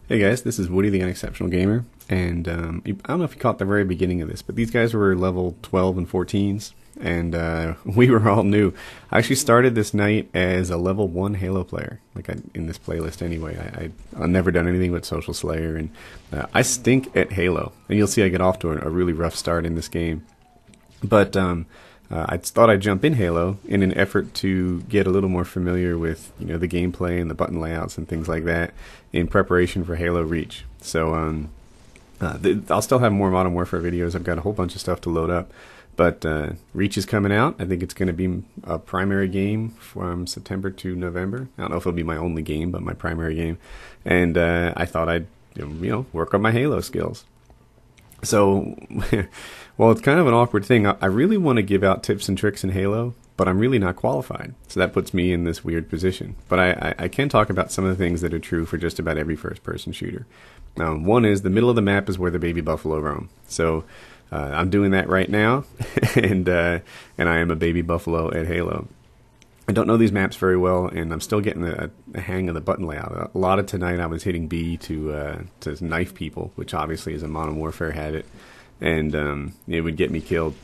Hey guys, this is Woody the Unexceptional Gamer, and I don't know if you caught the very beginning of this, but these guys were level 12 and 14s, and we were all new. I actually started this night as a level 1 Halo player, in this playlist anyway. I've never done anything but Social Slayer, and I stink at Halo, and you'll see I get off to a really rough start in this game. But I thought I'd jump in Halo in an effort to get a little more familiar with the gameplay and the button layouts and things like that in preparation for Halo Reach. So I'll still have more Modern Warfare videos. I've got a whole bunch of stuff to load up. But Reach is coming out. I think it's going to be a primary game from September to November. I don't know if it'll be my only game, but my primary game. And I thought I'd work on my Halo skills. So, well, it's kind of an awkward thing. I really want to give out tips and tricks in Halo, but I'm really not qualified. So that puts me in this weird position. But I can talk about some of the things that are true for just about every first-person shooter. One is the middle of the map is where the baby buffalo roam. So I'm doing that right now, and I am a baby buffalo at Halo. I don't know these maps very well, and I'm still getting the hang of the button layout. A lot of tonight I was hitting B to knife people, which obviously is a Modern Warfare habit, and it would get me killed.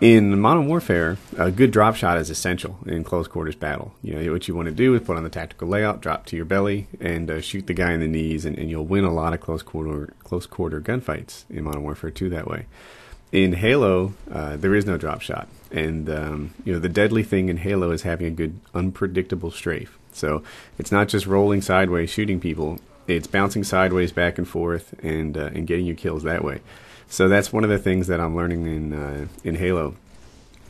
In Modern Warfare, a good drop shot is essential in close quarters battle. What you want to do is put on the tactical layout, drop to your belly, and shoot the guy in the knees, and you'll win a lot of close quarter gunfights in Modern Warfare 2 that way. In Halo, there is no drop shot, and the deadly thing in Halo is having a good unpredictable strafe. So it's not just rolling sideways shooting people; it's bouncing sideways back and forth and getting you kills that way. So that's one of the things that I'm learning in Halo.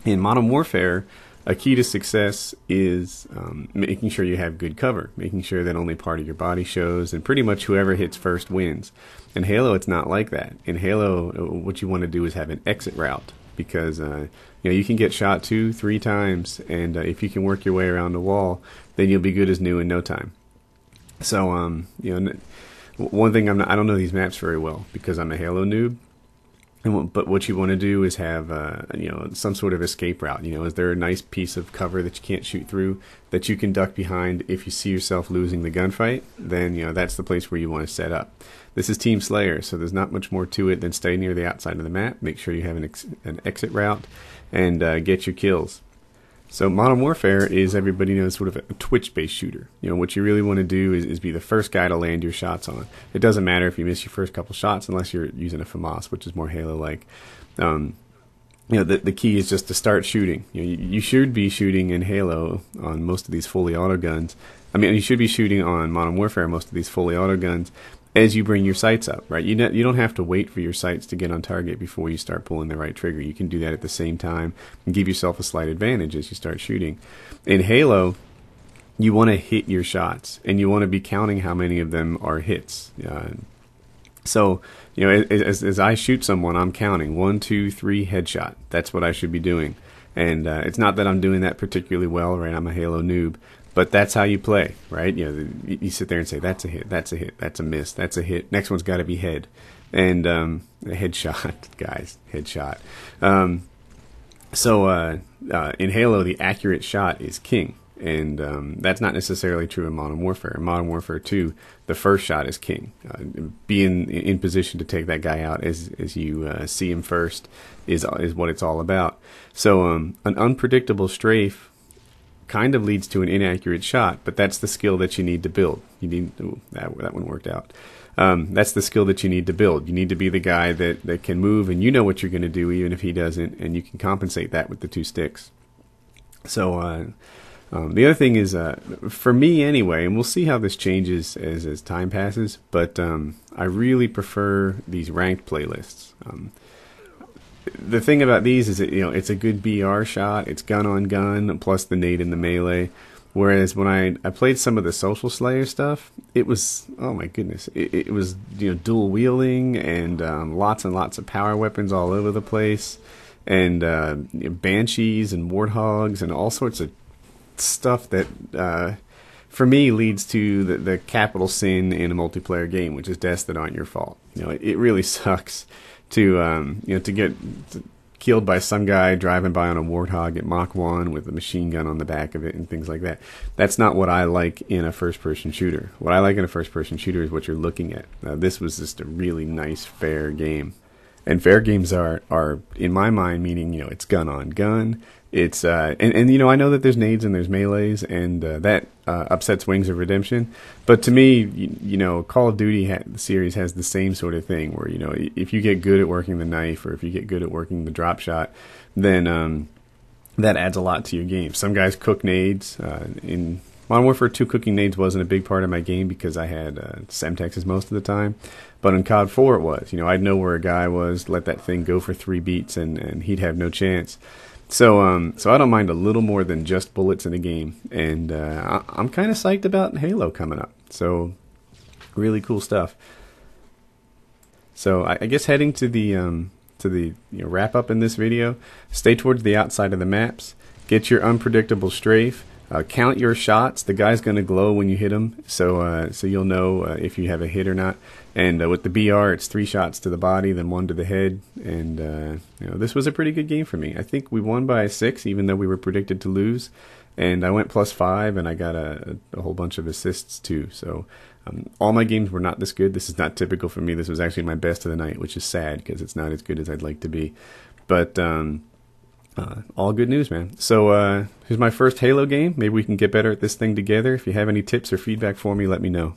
In Modern Warfare, a key to success is making sure you have good cover, making sure that only part of your body shows, and pretty much whoever hits first wins. In Halo, it's not like that. In Halo, what you want to do is have an exit route, because you can get shot 2-3 times, and if you can work your way around the wall, then you'll be good as new in no time. So one thing I don't know these maps very well because I'm a Halo noob. But what you want to do is have some sort of escape route. Is there a nice piece of cover that you can't shoot through that you can duck behind if you see yourself losing the gunfight? Then that's the place where you want to set up. This is Team Slayer, so there's not much more to it than stay near the outside of the map, make sure you have an exit route, and get your kills. So Modern Warfare is, everybody knows, sort of a Twitch-based shooter. What you really want to do is be the first guy to land your shots on. It doesn't matter if you miss your first couple shots unless you're using a FAMAS, which is more Halo-like. The key is just to start shooting. You should be shooting in Halo on most of these fully auto guns. You should be shooting on Modern Warfare most of these fully auto guns as you bring your sights up, right? You don't have to wait for your sights to get on target before you start pulling the right trigger. You can do that at the same time and give yourself a slight advantage as you start shooting. In Halo, you want to hit your shots, and you want to be counting how many of them are hits. So, as I shoot someone, I'm counting 1, 2, 3 headshot. That's what I should be doing. And it's not that I'm doing that particularly well, right? I'm a Halo noob. But that's how you play, right? You sit there and say, that's a hit, that's a hit, that's a miss, that's a hit. Next one's got to be head. And a headshot, guys, headshot. In Halo, the accurate shot is king. And that's not necessarily true in Modern Warfare. In Modern Warfare 2, the first shot is king. Being in position to take that guy out as you see him first is what it's all about. So an unpredictable strafe kind of leads to an inaccurate shot, but that's the skill that you need to build. That one worked out. That's the skill that you need to build. You need to be the guy that can move, and you know what you're going to do even if he doesn't, and you can compensate that with the 2 sticks. So the other thing is, for me anyway, and we'll see how this changes as time passes, but I really prefer these ranked playlists. The thing about these is that it's a good BR shot. It's gun on gun plus the nade and the melee. Whereas when I played some of the Social Slayer stuff, it was, oh my goodness, it was dual wielding and lots and lots of power weapons all over the place, and banshees and warthogs and all sorts of stuff that for me leads to the capital sin in a multiplayer game, which is deaths that aren't your fault. It really sucks to killed by some guy driving by on a Warthog at Mach 1 with a machine gun on the back of it and things like that. That's not what I like in a first-person shooter. What I like in a first-person shooter is what you're looking at. This was just a really nice, fair game. And fair games are in my mind, meaning, it's gun on gun. It's and I know that there's nades and there's melees, and that upsets Wings of Redemption. But to me, Call of Duty the series has the same sort of thing where if you get good at working the knife or if you get good at working the drop shot, then that adds a lot to your game. Some guys cook nades. In Modern Warfare 2, cooking nades wasn't a big part of my game because I had Semtexes most of the time. But in COD 4 it was. I'd know where a guy was, let that thing go for 3 beats, and he'd have no chance. So I don't mind a little more than just bullets in a game, and I'm kind of psyched about Halo coming up. So really cool stuff. So I guess heading to the wrap up in this video, stay towards the outside of the maps, get your unpredictable strafe, count your shots. The guy's going to glow when you hit him, so you'll know if you have a hit or not. And with the BR, it's 3 shots to the body, then 1 to the head. And this was a pretty good game for me. I think we won by 6, even though we were predicted to lose. And I went +5, and I got a whole bunch of assists too. So all my games were not this good. This is not typical for me. This was actually my best of the night, which is sad because it's not as good as I'd like to be. But all good news, man. So here's my first Halo game. Maybe we can get better at this thing together. If you have any tips or feedback for me, let me know.